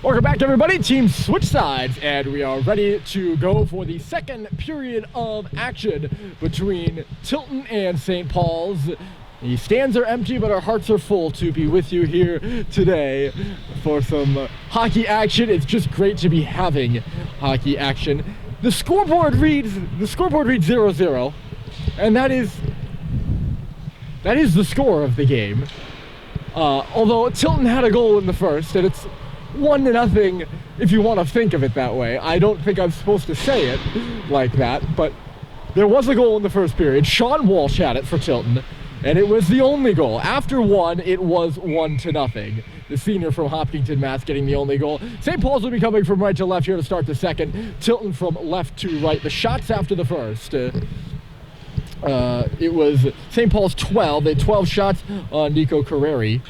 Welcome back, everybody. Team switch sides, and we are ready to go for the second period of action between Tilton and St. Paul's. The stands are empty, but our hearts are full to be with you here today for some hockey action. It's just great to be having hockey action. The scoreboard reads 0-0, and that is the score of the game. Although Tilton had a goal in the first, and it's 1-0 if you want to think of it that way. I don't think I'm supposed to say it like that, but there was a goal in the first period. Sean Walsh had it for Tilton, and it was the only goal. After one, it was 1-0. The senior from Hopkinton, Mass, getting the only goal. St. Paul's will be coming from right to left here to start the second. Tilton from left to right. The shots after the first. It was St. Paul's 12. They had 12 shots on Nico Carreri,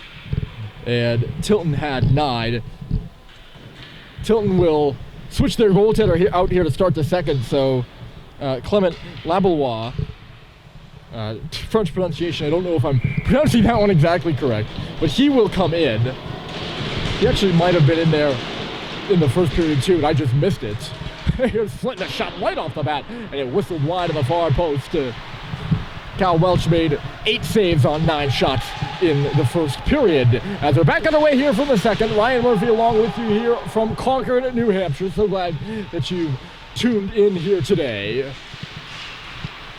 and Tilton had 9. Tilton will switch their goaltender out here to start the second, so Clement Labalois, French pronunciation, I don't know if I'm pronouncing that one exactly correct, but he will come in. He actually might have been in there in the first period too, and I just missed it. Here's Flinton, a shot right off the bat, and it whistled wide of the far post. Cal Welch made 8 saves on 9 shots in the first period. As we're back on the way here from the second, Ryan Murphy along with you here from Concord, New Hampshire. So glad that you've tuned in here today.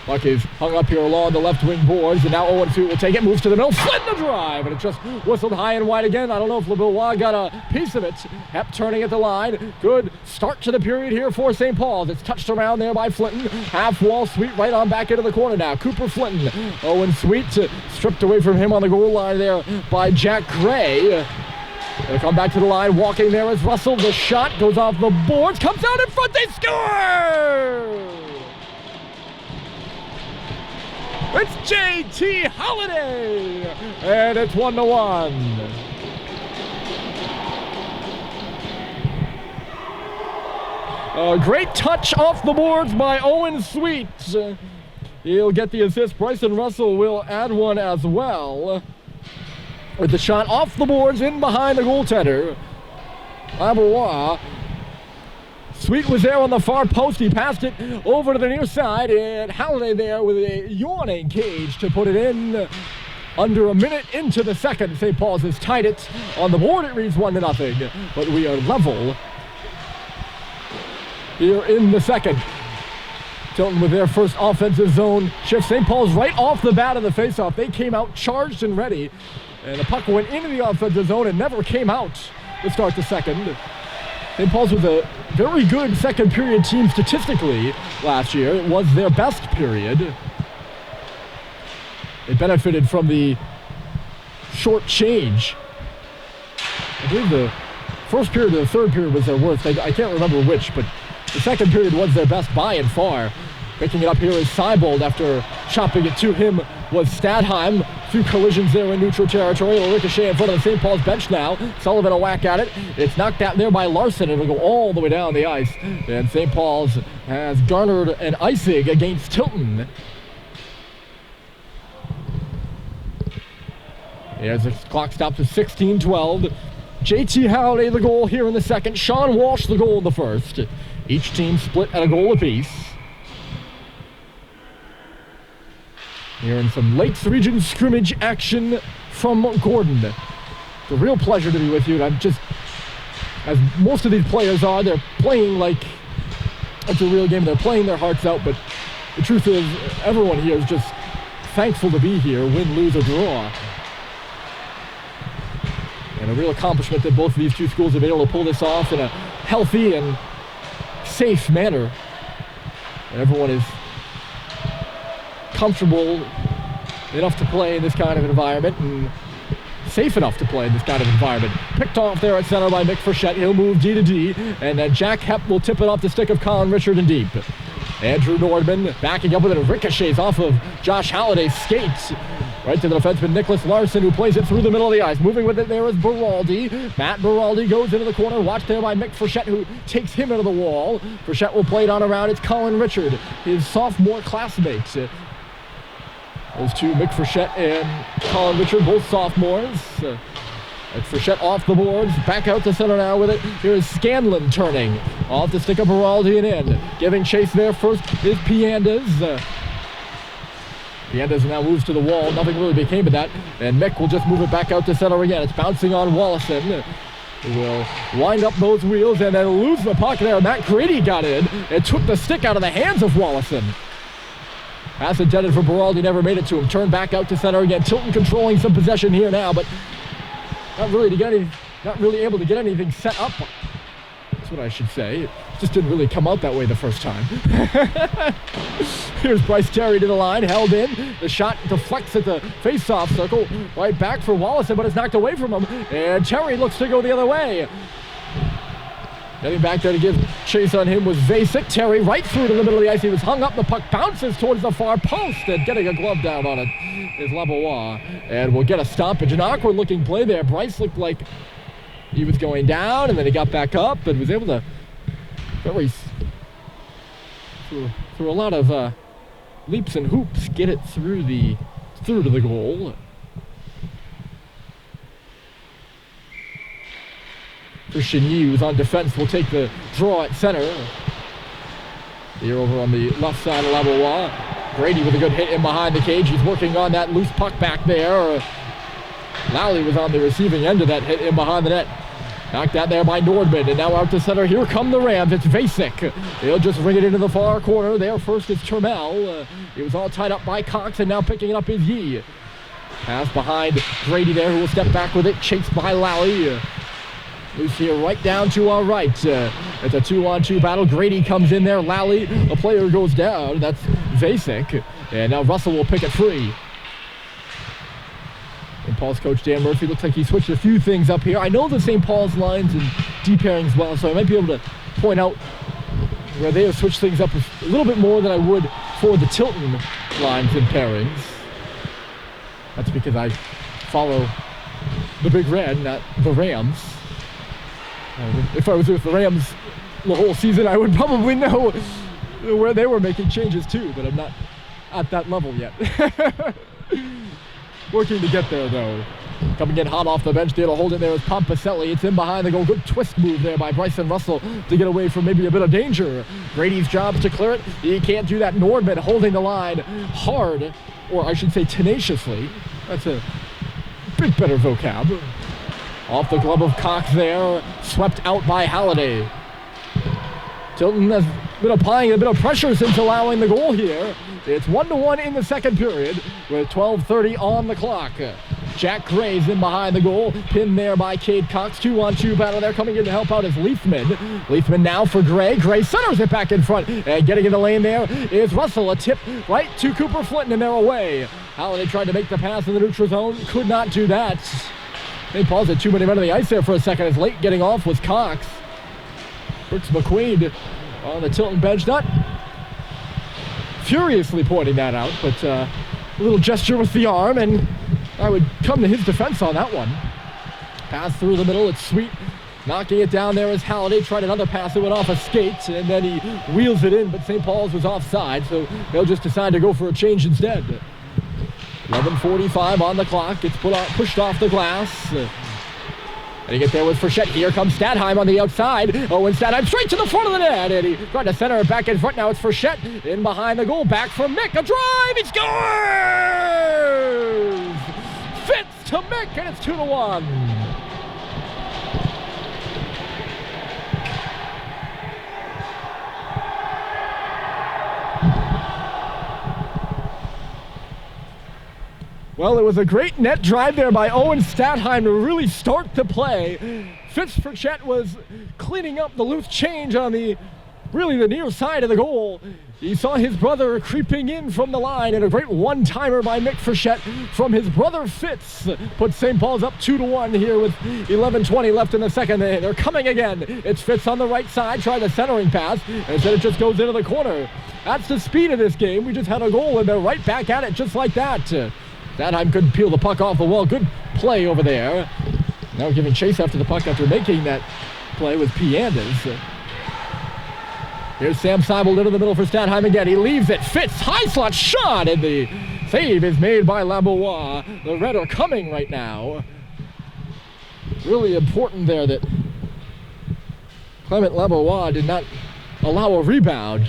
Puck is hung up here along the left wing boards, and now Owen Sweet will take it, moves to the middle, Flint the drive, and it just whistled high and wide again. I don't know if LeBelois got a piece of it. Hep turning at the line. Good start to the period here for St. Paul's. It's touched around there by Flinton. Half wall, Sweet right on back into the corner now. Cooper Flinton. Owen Sweet stripped away from him on the goal line there by Jack Gray. They come back to the line, walking there is Russell. The shot goes off the boards, comes out in front, they score! It's JT Holiday, and it's 1-1. A great touch off the boards by Owen Sweet. He'll get the assist. Bryson Russell will add one as well. With the shot off the boards in behind the goaltender. Labalois. Sweet was there on the far post. He passed it over to the near side, and Halliday there with a yawning cage to put it in. Under a minute into the second, St. Paul's has tied it. On the board, it reads 1-0, but we are level here in the second. Tilton with their first offensive zone shift. St. Paul's right off the bat of the faceoff. They came out charged and ready, and the puck went into the offensive zone and never came out to start the second. St. Paul's was a very good second period team statistically last year. It was their best period. They benefited from the short change. I believe the first period or the third period was their worst. I can't remember which, but the second period was their best by and far. Picking it up here is Seibold after chopping it to him was Stadheim. Few collisions there in neutral territory. It'll ricochet in front of the St. Paul's bench now. Sullivan a whack at it. It's knocked out there by Larson. It'll go all the way down the ice. And St. Paul's has garnered an icing against Tilton. As the clock stops at 16-12. JT Halliday the goal here in the second. Sean Walsh the goal in the first. Each team split at a goal apiece. Here in some Lakes Region scrimmage action from Gordon. It's a real pleasure to be with you. I'm just, as most of these players are, they're playing like it's a real game. They're playing their hearts out, but the truth is, everyone here is just thankful to be here, win, lose, or draw. And a real accomplishment that both of these two schools have been able to pull this off in a healthy and safe manner. And everyone is comfortable enough to play in this kind of environment and safe enough to play in this kind of environment. Picked off there at center by Mick Frechette. He'll move D to D, and then Jack Hep will tip it off the stick of Colin Richard and deep. Andrew Nordman backing up with it. Ricochets off of Josh Halliday's skates. Right to the defenseman Nicholas Larson, who plays it through the middle of the ice. Moving with it there is Beraldi. Matt Beraldi goes into the corner. Watched there by Mick Frechette, who takes him into the wall. Frechette will play it on around. It's Colin Richard, his sophomore classmate. Those two, Mick Frechette and Colin Richard, both sophomores. It's Frechette off the boards, back out to center now with it. Here's Scanlon turning, off to stick up Beraldi and in. Giving chase there first is Piandes. Piandes now moves to the wall, nothing really became of that. And Mick will just move it back out to center again. It's bouncing on Wallison. Who will wind up those wheels and then lose the puck there. Matt Grady got in and took the stick out of the hands of Wallison. Pass intended for Beraldi, never made it to him. Turned back out to center again. Tilton controlling some possession here now, but not really able to get anything set up. That's what I should say. It just didn't really come out that way the first time. Here's Bryce Terry to the line, held in. The shot deflects at the face-off circle. Right back for Wallison, but it's knocked away from him. And Terry looks to go the other way. Getting back there to give chase on him was Vasek. Terry right through to the middle of the ice. He was hung up. The puck bounces towards the far post, and getting a glove down on it is Lavoie. And we'll get a stoppage. An awkward looking play there. Bryce looked like he was going down, and then he got back up and was able to through a lot of leaps and hoops get it through to the goal. Christian Yee, who's on defense, will take the draw at center. Here over on the left side of Lavoie. Grady with a good hit in behind the cage. He's working on that loose puck back there. Lally was on the receiving end of that hit in behind the net. Knocked out there by Nordman, and now out to center. Here come the Rams. It's Vasek. He'll just ring it into the far corner. There first is Turmel. It was all tied up by Cox, and now picking it up is Yee. Pass behind Grady there, who will step back with it. Chased by Lally. Loose here right down to our right. It's a 2-on-2 battle. Grady comes in there. Lally, a player goes down. That's Vasek. And now Russell will pick it free. And Paul's coach Dan Murphy looks like he switched a few things up here. I know the St. Paul's lines and deep pairings well, so I might be able to point out where they have switched things up a little bit more than I would for the Tilton lines and pairings. That's because I follow the Big Red, not the Rams. If I was with the Rams the whole season, I would probably know where they were making changes too, but I'm not at that level yet. Working to get there, though. Coming in hot off the bench there to hold it there is Pompaselli. It's in behind the goal. Good twist move there by Bryson Russell to get away from maybe a bit of danger. Grady's job is to clear it. He can't do that. Nordman holding the line hard, or I should say tenaciously. That's a bit better vocab. Off the glove of Cox there. Swept out by Halliday. Tilton has been applying a bit of pressure since allowing the goal here. It's 1-1 in the second period with 12:30 on the clock. Jack Gray's in behind the goal, pinned there by Cade Cox. 2-on-2 battle there. Coming in to help out is Leafman. Leafman now for Gray. Gray centers it back in front, and getting in the lane there is Russell. A tip right to Cooper Flinton, and they're away. Halliday tried to make the pass in the neutral zone, could not do that. St. Paul's had too many men on the ice there for a second. As late getting off was Cox. Brooks McQuaid on the Tilton bench, not furiously pointing that out, but a little gesture with the arm, and I would come to his defense on that one. Pass through the middle, it's Sweet. Knocking it down there is Halliday. Tried another pass, it went off a skate, and then he wheels it in, but St. Paul's was offside, so they'll just decide to go for a change instead. 11:45 on the clock. It's pushed off the glass. And you get there with Frechette. Here comes Stadheim on the outside. Oh, and Stadheim straight to the front of the net. And he tried to center it back in front. Now it's Frechette in behind the goal. Back from Mick. A drive. He scores! Fitz to Mick, and it's 2-1. Well, it was a great net drive there by Owen Stadheim to really start the play. Fitz Frechette was cleaning up the loose change on the near side of the goal. He saw his brother creeping in from the line, and a great one-timer by Mick Frechette from his brother Fitz put St. Paul's up 2-1 here with 11:20 left in the second. They're coming again. It's Fitz on the right side, trying a centering pass, and instead it just goes into the corner. That's the speed of this game. We just had a goal, and they're right back at it just like that. Stadheim couldn't peel the puck off the wall. Good play over there. Now giving chase after the puck after making that play with Piandes. Here's Sam Seibel into the middle for Stadheim again. He leaves it. Fitz, high slot shot, and the save is made by Lavoie. The Red are coming right now. really important there that Clement Labois did not allow a rebound.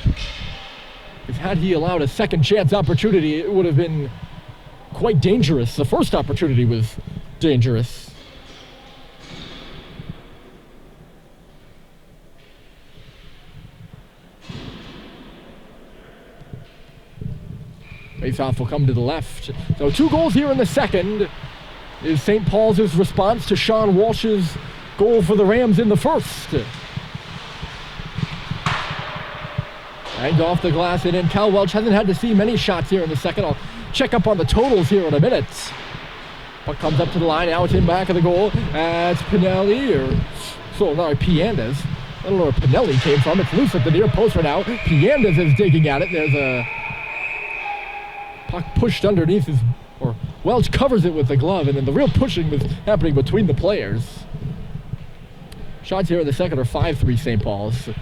If had he allowed a second chance opportunity, it would have been quite dangerous. The first opportunity was dangerous. Face-off will come to the left. So 2 goals here in the second. Is St. Paul's response to Sean Walsh's goal for the Rams in the first. Banged off the glass and in. Cal Welch hasn't had to see many shots here in the second. I'll check up on the totals here in a minute. Puck comes up to the line. Now it's in back of the goal. It's Pinelli Piandes. I don't know where Pinelli came from. It's loose at the near post right now. Piandes is digging at it. There's a puck pushed underneath his, or Welch covers it with the glove, and then the real pushing was happening between the players. Shots here in the second are 5-3 St. Paul's. I'll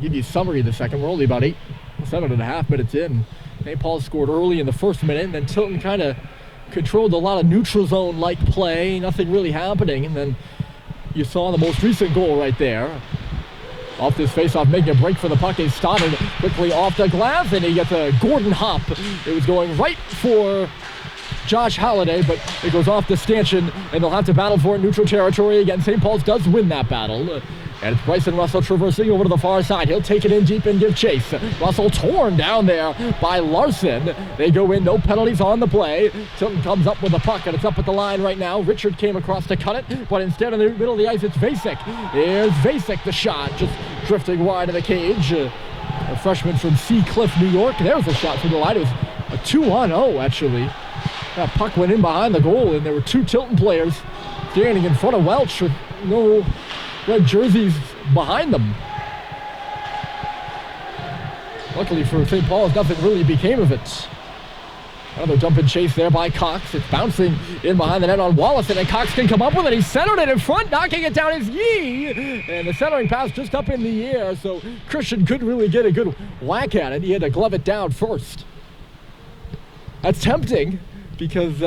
give you a summary of the second. We're only about 7.5 minutes in. St. Paul scored early in the first minute, and then Tilton kind of controlled a lot of neutral zone-like play. Nothing really happening, and then you saw the most recent goal right there. Off this face-off, making a break for the puck is Stoddard quickly off the glass, and he gets a Gordon hop. It was going right for Josh Halliday, but it goes off the stanchion, and they'll have to battle for it in neutral territory again. St. Paul's does win that battle. And it's Bryson Russell traversing over to the far side. He'll take it in deep and give chase. Russell torn down there by Larson. They go in, no penalties on the play. Tilton comes up with the puck, and it's up at the line right now. Richard came across to cut it, but instead in the middle of the ice, it's Vasek. Here's Vasek, the shot, just drifting wide of the cage. A freshman from Sea Cliff, New York. There's a shot from the line. It was a 2-on-0, actually. That puck went in behind the goal, and there were 2 Tilton players standing in front of Welch with no red jerseys behind them. Luckily for St. Paul's, nothing really became of it. Another dump and chase there by Cox. It's bouncing in behind the net on Wallace, and then Cox can come up with it. He centered it in front, knocking it down is Yee. And the centering pass just up in the air, so Christian couldn't really get a good whack at it. He had to glove it down first. That's tempting, because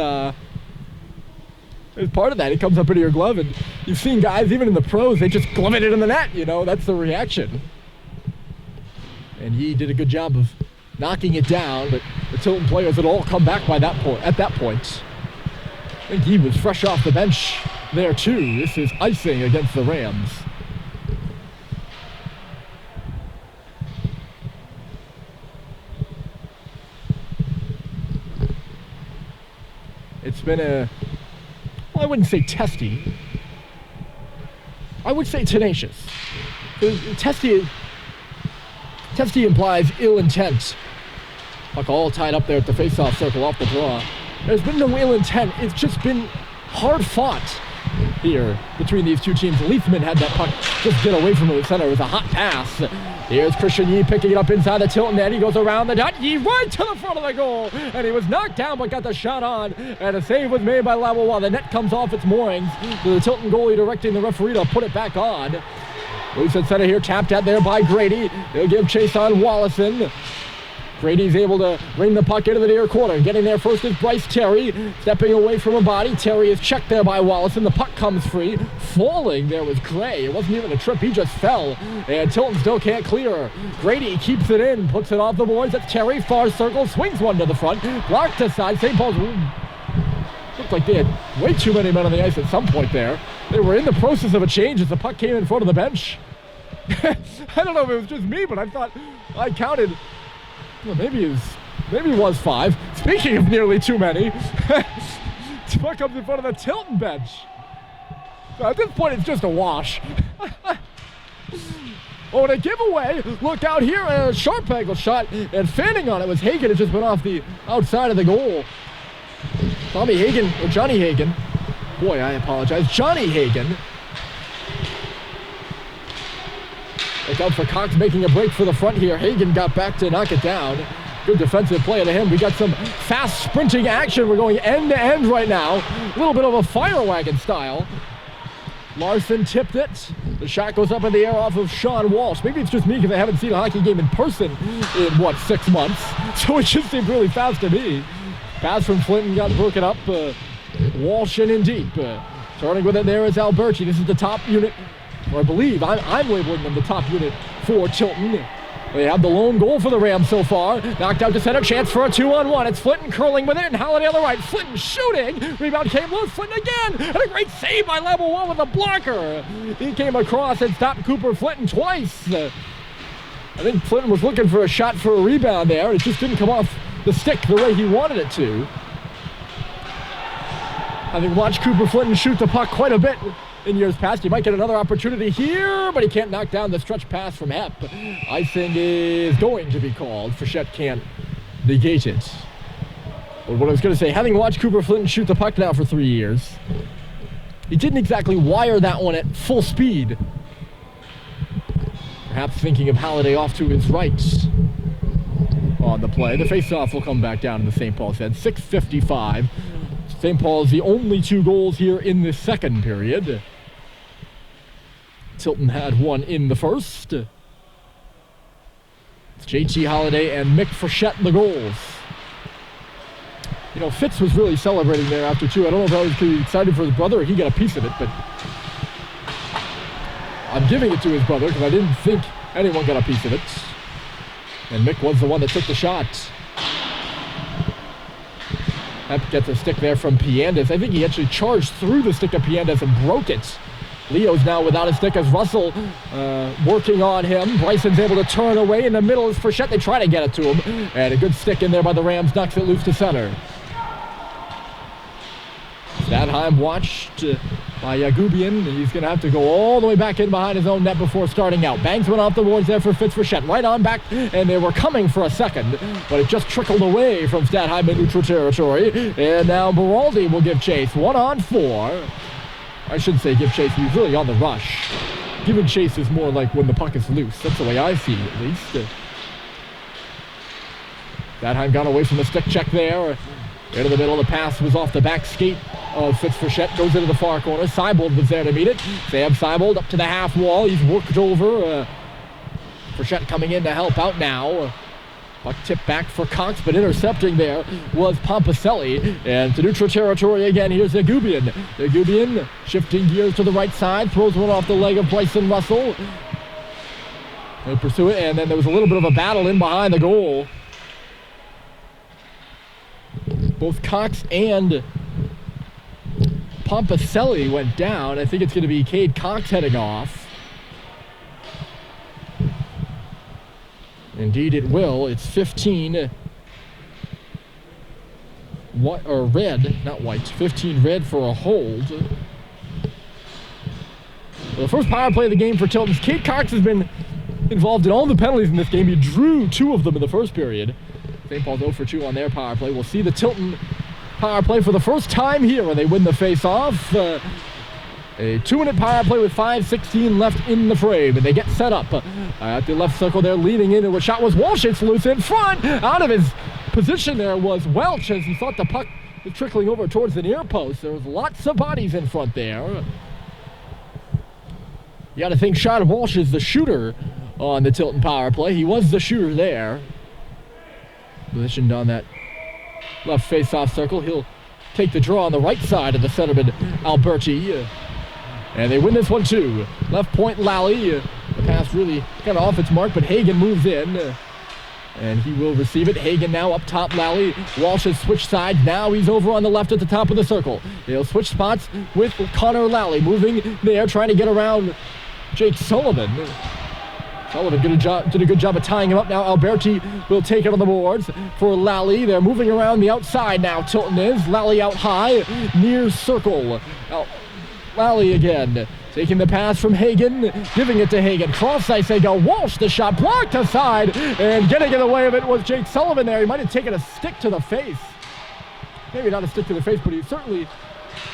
as part of that, it comes up into your glove, and you've seen guys, even in the pros, they just glove it in the net, you know, that's the reaction. And he did a good job of knocking it down, but the Tilton players had all come back by that point. At that point, I think he was fresh off the bench there too. This is icing against the Rams. It's been a, well, I wouldn't say testy. I would say tenacious. Testy implies ill intent. Puck all tied up there at the face-off circle off the draw. There's been no ill intent. It's just been hard fought here between these two teams. Leithman had that puck just get away from the center. It was a hot pass. Here's Christian Yee picking it up inside the Tilton net. He goes around the dot. Yee right to the front of the goal. And he was knocked down but got the shot on. And a save was made by Labois. The net comes off its moorings. The Tilton goalie directing the referee to put it back on. Loose at center here, tapped at there by Grady. He'll give chase on Wallison. Grady's able to bring the puck into the near corner. Getting there first is Bryce Terry. Stepping away from a body. Terry is checked there by Wallison. The puck comes free. Falling there was Gray. It wasn't even a trip. He just fell. And Tilton still can't clear. Grady keeps it in. Puts it off the boards. That's Terry. Far circle. Swings one to the front. Blocked aside. St. Paul's looked like they had way too many men on the ice at some point there. They were in the process of a change as the puck came in front of the bench. I don't know if it was just me, but I thought I counted. Well, maybe it was 5. Speaking of nearly too many, the puck comes in front of the Tilton bench. So at this point, it's just a wash. Oh, and a giveaway. Look out here, a sharp angle shot, and fanning on it was Hagen. It just went off the outside of the goal. Johnny Hagen. Boy, I apologize. Johnny Hagen. Look out for Cox making a break for the front here. Hagen got back to knock it down. Good defensive play to him. We got some fast sprinting action. We're going end to end right now. A little bit of a fire wagon style. Larson tipped it. The shot goes up in the air off of Sean Walsh. Maybe it's just me because I haven't seen a hockey game in person in, 6 months? So it just seemed really fast to me. Pass from Flinton got broken up. Walsh in deep. Starting with it there is Alberti. This is the top unit, or I believe I'm labeling them the top unit for Tilton. They have the lone goal for the Rams so far. Knocked out to center, chance for a 2-on-1. It's Flinton curling with it, and Halliday on the right. Flinton shooting. Rebound came loose. Flinton again. And a great save by level one with a blocker. He came across and stopped Cooper Flinton twice. I think Flinton was looking for a shot for a rebound there. It just didn't come off the stick the way he wanted it to. Having watched Cooper Flinton shoot the puck quite a bit in years past, he might get another opportunity here, but he can't knock down the stretch pass from Hepp. Icing is going to be called. Frechette can't negate it. But what I was going to say, having watched Cooper Flinton shoot the puck now for 3 years, he didn't exactly wire that one at full speed. Perhaps thinking of Halliday off to his right on the play. The faceoff will come back down in the St. Paul's end. 6:55. St. Paul's the only 2 goals here in the second period. Tilton had one in the first. It's JT Halliday and Mick Frechette the goals. You know, Fitz was really celebrating there after 2. I don't know if I was pretty excited for his brother or he got a piece of it, but I'm giving it to his brother because I didn't think anyone got a piece of it. And Mick was the one that took the shot. Hepp gets a stick there from Piandes. I think he actually charged through the stick of Piandes and broke it. Leo's now without a stick as Russell working on him. Bryson's able to turn away. In the middle is Frechette. They try to get it to him. And a good stick in there by the Rams knocks it loose to center. Stadheim watched by Yagubian. He's going to have to go all the way back in behind his own net before starting out. Bangs went off the boards there for Fitz Frechette. Right on back, and they were coming for a second, but it just trickled away from Stadheim in neutral territory. And now Beraldi will give chase. 1-on-4. I shouldn't say give chase. He's really on the rush. Giving chase is more like when the puck is loose. That's the way I see it, at least. Stadheim got away from the stick check there. Into the middle, the pass was off the back skate of Fitz Frechette, goes into the far corner. Seibold was there to meet it. Sam Seibold up to the half wall. He's worked over. Frechette coming in to help out now. Puck tipped back for Cox, but intercepting there was Pompicelli. And to neutral territory again, here's Yagubian. Yagubian shifting gears to the right side, throws one off the leg of Bryson Russell. They pursue it, and then there was a little bit of a battle in behind the goal. Both Cox and Pompicelli went down. I think it's going to be Cade Cox heading off. Indeed it will. It's 15 red, not white. 15 red for a hold. Well, the first power play of the game for Tilton. Cade Cox has been involved in all the penalties in this game. He drew 2 of them in the first period. St. Paul's 0 for 2 on their power play. We'll see the Tilton power play for the first time here when they win the face-off. A 2-minute power play with 5:16 left in the frame, and they get set up at the left circle there, leading into a shot was Walsh. It's loose in front. Out of his position there was Welch as he thought the puck was trickling over towards the near post. There was lots of bodies in front there. You got to think Sean Walsh is the shooter on the Tilton power play. He was the shooter there. Positioned on that left face-off circle. He'll take the draw on the right side of the centerman, Alberti. And they win this one too. Left point, Lally. The pass really kind of off its mark, but Hagen moves in. And he will receive it. Hagen now up top, Lally. Walsh has switched sides. Now he's over on the left at the top of the circle. He'll switch spots with Connor Lally. Moving there, trying to get around Jake Sullivan. Sullivan did a good job of tying him up. Now Alberti will take it on the boards for Lally. They're moving around the outside now. Tilton is. Lally out high, near circle. Lally again, taking the pass from Hagen, giving it to Hagen. Cross ice they go. Walsh, the shot blocked aside, and getting in the way of it was Jake Sullivan there. He might have taken a stick to the face. Maybe not a stick to the face, but he certainly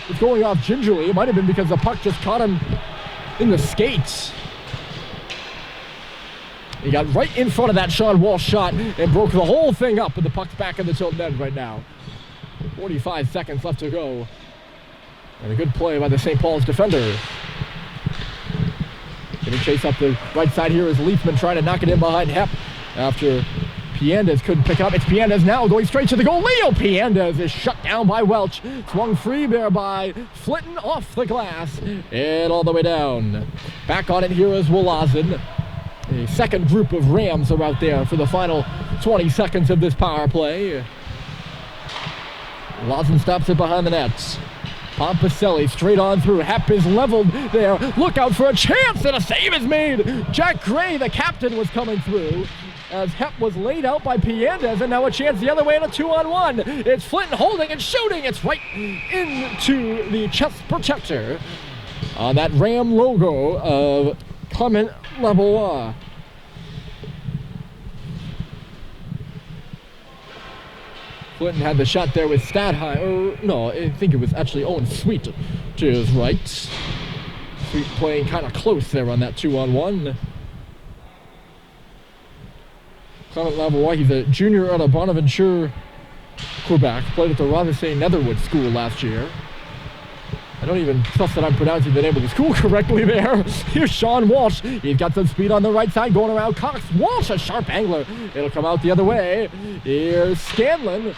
was going off gingerly. It might have been because the puck just caught him in the skates. He got right in front of that Sean Walsh shot and broke the whole thing up, and the puck's back in the Tilton end right now. 45 seconds left to go. And a good play by the St. Paul's defender. Getting chase up the right side here is Leafman trying to knock it in behind Hepp after Piandez couldn't pick it up. It's Piandez now going straight to the goal. Leo Piandez is shut down by Welch. Swung free there by Flitton off the glass and all the way down. Back on it here is Wolazen. A second group of Rams are out there for the final 20 seconds of this power play. Wolazen stops it behind the nets. Pompiselli straight on through. Hepp is leveled there. Look out for a chance, and a save is made. Jack Gray, the captain, was coming through as Hepp was laid out by Piandez, and now a chance the other way in a 2-on-1. It's Flint holding and shooting. It's right into the chest protector on that Ram logo of Clement Lavoie. Clinton had the shot there with Stadheim, or no, I think it was actually Owen Sweet to his right. Sweet playing kind of close there on that 2-on-1. Clement Lavoie, he's a junior out of Bonaventure, Quebec. Played at the Rothesay Netherwood School last year. I don't even trust that I'm pronouncing the name of the school correctly there. Here's Sean Walsh. He's got some speed on the right side going around Cox. Walsh, a sharp angler. It'll come out the other way. Here's Scanlon.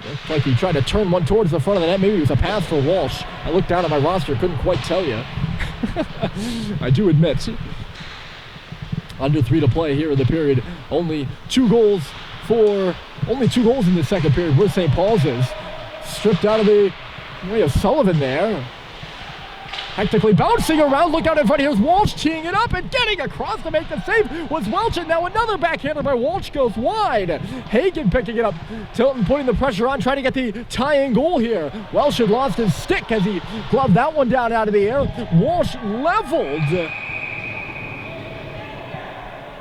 Looks like he tried to turn one towards the front of the net. Maybe it was a pass for Walsh. I looked down at my roster, couldn't quite tell you. I do admit. Under 3 to play here in the period. Only two goals in the second period. Where St. Paul's is. Stripped out of the way of Sullivan there. Hectically bouncing around. Look out in front. Here's Walsh teeing it up and getting across to make the save was Welch. And now another backhander by Walsh goes wide. Hagen picking it up. Tilton putting the pressure on, trying to get the tying goal here. Welch had lost his stick as he gloved that one down out of the air. Walsh leveled.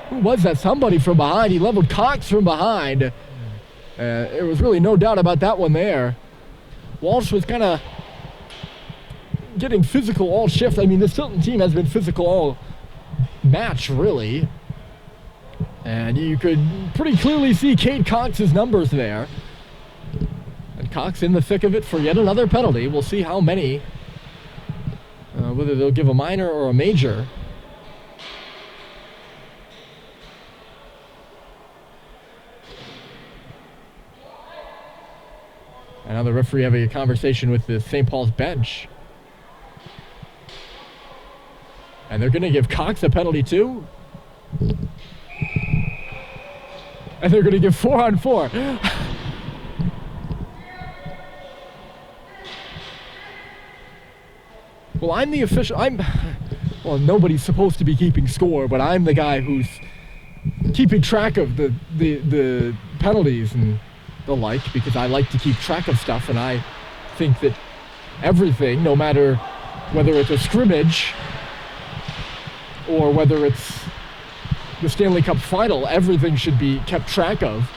Who was that? Somebody from behind. He leveled Cox from behind. There was really no doubt about that one there. Walsh was kind of getting physical all shift. I mean, this Tilton team has been physical all match, really. And you could pretty clearly see Cade Cox's numbers there. And Cox in the thick of it for yet another penalty. We'll see how many, whether they'll give a minor or a major. Another referee having a conversation with the St. Paul's bench. And they're going to give Cox a penalty too. And they're going to give 4-on-4. Well, I'm the official. Well, nobody's supposed to be keeping score, but I'm the guy who's keeping track of the penalties and the like, because I like to keep track of stuff, and I think that everything, no matter whether it's a scrimmage or whether it's the Stanley Cup final, everything should be kept track of.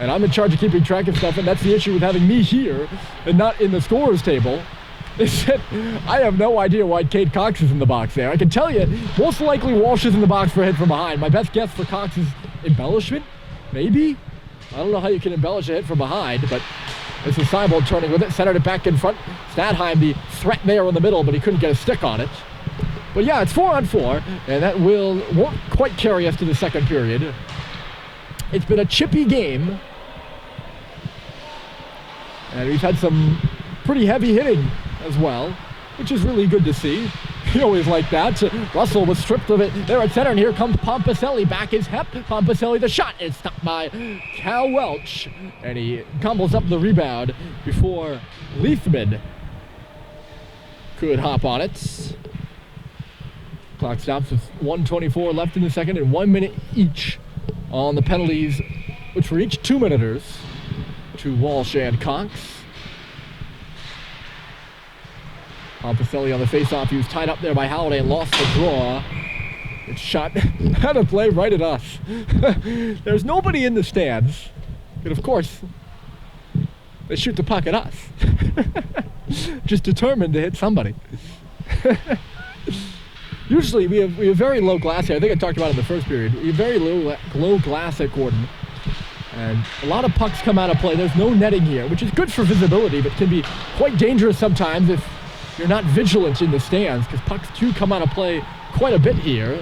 And I'm in charge of keeping track of stuff, and that's the issue with having me here and not in the scorer's table, is that I have no idea why Cade Cox is in the box there. I can tell you, most likely Walsh is in the box for a hit from behind. My best guess for Cox is embellishment, maybe? I don't know how you can embellish a hit from behind, but this is Seibold turning with it, centered it back in front. Stadheim, the threat there in the middle, but he couldn't get a stick on it. But yeah, it's 4-on-4, and that won't quite carry us to the second period. It's been a chippy game, and we've had some pretty heavy hitting as well, which is really good to see. You always like that. Russell was stripped of it there at center, and here comes Pompiselli. Back is Hepp. Pompiselli, the shot is stopped by Cal Welch, and he gobbles up the rebound before Leithman could hop on it. Clock stops with 1:24 left in the second, and 1 minute each on the penalties, which were each 2-minuters to Walsh and Cox. Pompiselli on the face-off. He was tied up there by Halliday and lost the draw. It's shot out of play right at us. There's nobody in the stands. And of course, they shoot the puck at us. Just determined to hit somebody. Usually we have very low glass here. I think I talked about it in the first period. We have very low glass at Gordon. And a lot of pucks come out of play. There's no netting here, which is good for visibility, but can be quite dangerous sometimes if you're not vigilant in the stands, because pucks do come out of play quite a bit here.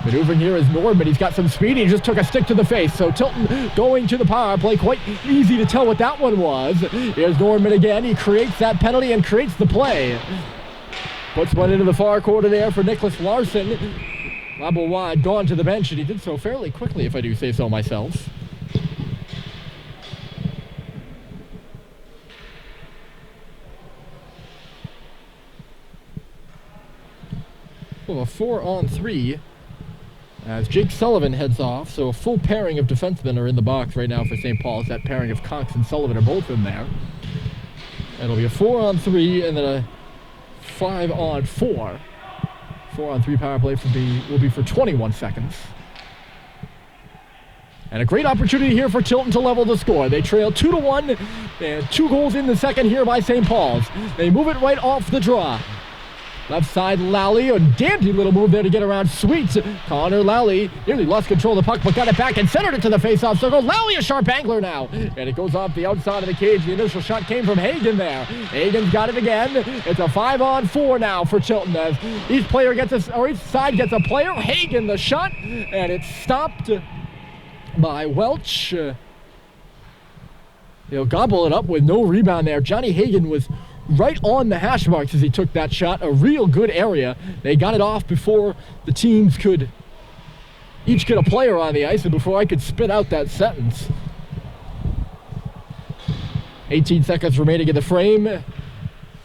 Maneuvering here is Norman. He's got some speed. He just took a stick to the face. So Tilton going to the power play. Quite easy to tell what that one was. Here's Norman again. He creates that penalty and creates the play. Puts one into the far corner there for Nicholas Larson. Level wide, gone to the bench, and he did so fairly quickly, if I do say so myself. Well, a 4-on-3 as Jake Sullivan heads off. So a full pairing of defensemen are in the box right now for St. Paul's. That pairing of Cox and Sullivan are both in there. It'll be a 4-on-3 and then a 5-on-4. 4-on-3 power play will be for 21 seconds. And a great opportunity here for Tilton to level the score. They trail 2-1 and 2 goals in the second here by St. Paul's. They move it right off the draw. Left side, Lally, a dandy little move there to get around Sweet. Connor Lally nearly lost control of the puck, but got it back and centered it to the face-off circle. Lally, a sharp angler now. And it goes off the outside of the cage. The initial shot came from Hagen there. Hagen's got it again. It's a 5-on-4 now for Tilton as each side gets a player. Hagen the shot, and it's stopped by Welch. He'll gobble it up with no rebound there. Johnny Hagen was right on the hash marks as he took that shot. A real good area. They got it off before the teams could each get a player on the ice and before I could spit out that sentence. 18 seconds remaining in the frame.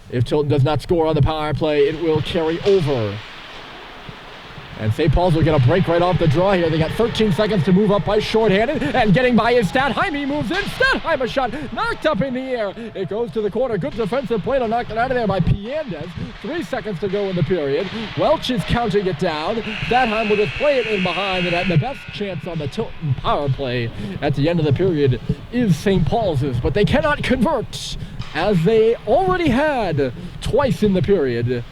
If Tilton does not score on the power play, it will carry over. And St. Paul's will get a break right off the draw here. They got 13 seconds to move up by shorthanded. And getting by is Statheim. He moves in. Statheim, a shot knocked up in the air. It goes to the corner. Good defensive play to knock it out of there by Piandez. 3 seconds to go in the period. Welch is counting it down. Statheim will just play it in behind. And the best chance on the Tilton power play at the end of the period is St. Paul's. But they cannot convert as they already had twice in the period.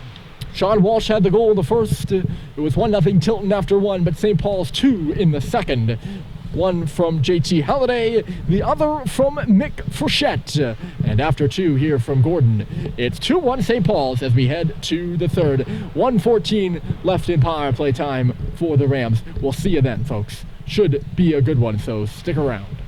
Sean Walsh had the goal in the first. It was 1-0 Tilton after 1, but St. Paul's 2 in the second. One from JT Halliday, the other from Mick Frechette. And after 2 here from Gordon, it's 2-1 St. Paul's as we head to the third. 1:14 left in power play time for the Rams. We'll see you then, folks. Should be a good one, so stick around.